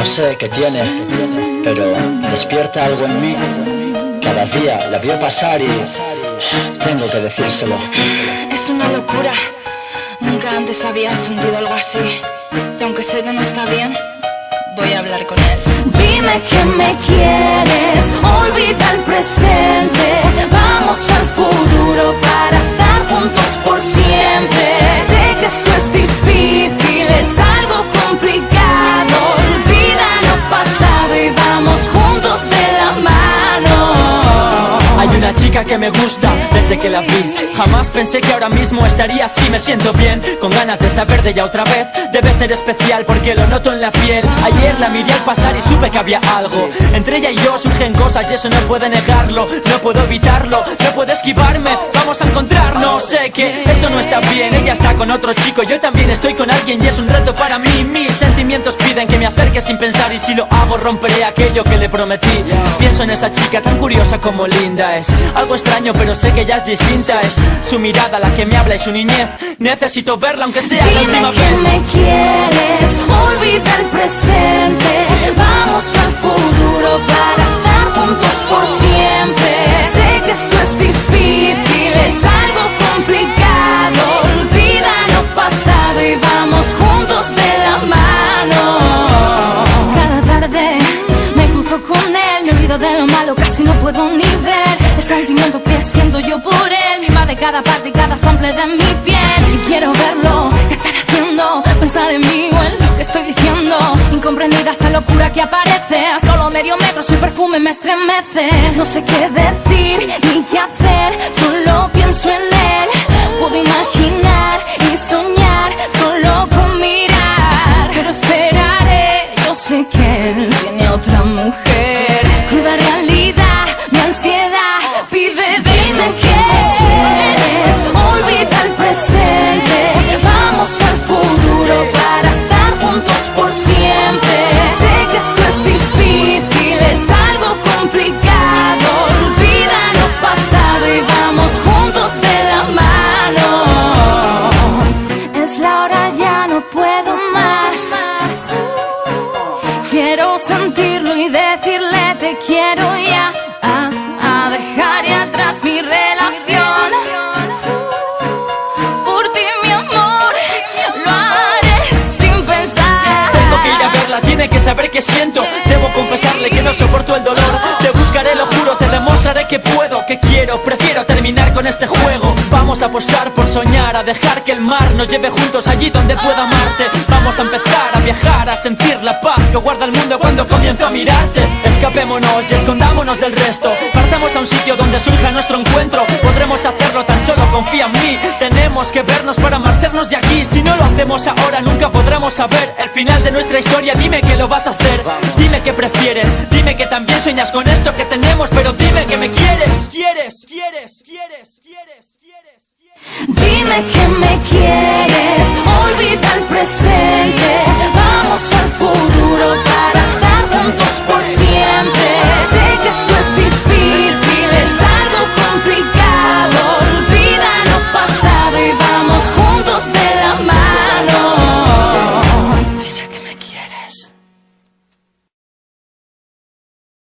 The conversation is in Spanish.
No sé qué tiene, pero despierta algo en mí. Cada día la veo pasar y tengo que decírselo. Es una locura. Nunca antes había sentido algo así. Y aunque sé que no está bien, voy a hablar con él. Dime que me quieres, olvida el presente. Vamos al futuro para estar juntos por siempre. Sé que esto es difícil, es algo complicado. Olvida lo pasado y vamos juntos de la mano. Hay una chica que me gusta desde que la vi. Jamás pensé que ahora mismo estaría así. Me siento bien, con ganas de saber de ella otra vez. Debe ser especial porque lo noto en la piel. Ayer la miré al pasar y supe que había algo. Entre ella y yo surgen cosas y eso no puede negarlo. No puedo evitarlo, no puedo esquivarme. Vamos a encontrarnos, sé que esto no está bien. Ella está con otro chico, yo también estoy con alguien y es un reto para mí. Mis sentimientos piden que me acerque sin pensar y si lo hago romperé aquello que le prometí. Pienso en esa chica tan curiosa como linda. Es algo extraño pero sé que ella es distinta. Es su mirada la que me habla y su niñez. Necesito verla aunque sea la última vez. Dime que me quieres, olvida el presente. Vamos al futuro para estar juntos por siempre. Sé que esto es difícil, es algo complicado. Olvida lo pasado y vamos juntos de la mano. Cada tarde me cruzo con él, me olvido de lo malo, casi no puedo ni ver el sentimiento que siento yo por él. Me invade cada parte y cada sample de mi piel. Y quiero verlo, qué estará haciendo, pensar en mí o en lo que estoy diciendo. Incomprendida esta locura que aparece. A solo medio metro su perfume me estremece. No sé qué decir ni qué hacer, solo pienso en él. Puedo imaginar y soñar solo con mirar. Pero esperaré, yo sé que él tiene otra mujer. Cruda realidad, mi ansiedad pide. Dime que quieres, olvida el presente. Vamos al futuro para estar juntos por siempre. Sé que esto es difícil, es algo complicado. Olvida lo pasado y vamos juntos de la mano. Es la hora, ya no puedo más. Quiero sentirlo y decirle te quiero ya. Dejaré atrás mi relación. Por ti mi amor, lo haré sin pensar. Tengo que ir a verla, tiene que saber qué siento. Debo confesarle que no soporto el dolor. Te buscaré, lo juro, te demostraré que puedo, que quiero. Prefiero terminar con este juego. Vamos a apostar por soñar, a dejar que el mar nos lleve juntos allí donde pueda amarte. Vamos a empezar a viajar, a sentir la paz que guarda el mundo cuando comienzo a mirarte. Escapémonos y escondámonos del resto. Partamos a un sitio donde surja nuestro encuentro. Podremos hacerlo, tan solo confía en mí. Tenemos que vernos para marcharnos de aquí. Si no lo hacemos ahora nunca podremos saber el final de nuestra historia. Dime que lo vas a hacer, dime que prefieres. Dime que también sueñas con esto que tenemos. Pero dime que me quieres. Dime que me quieres, olvida el presente.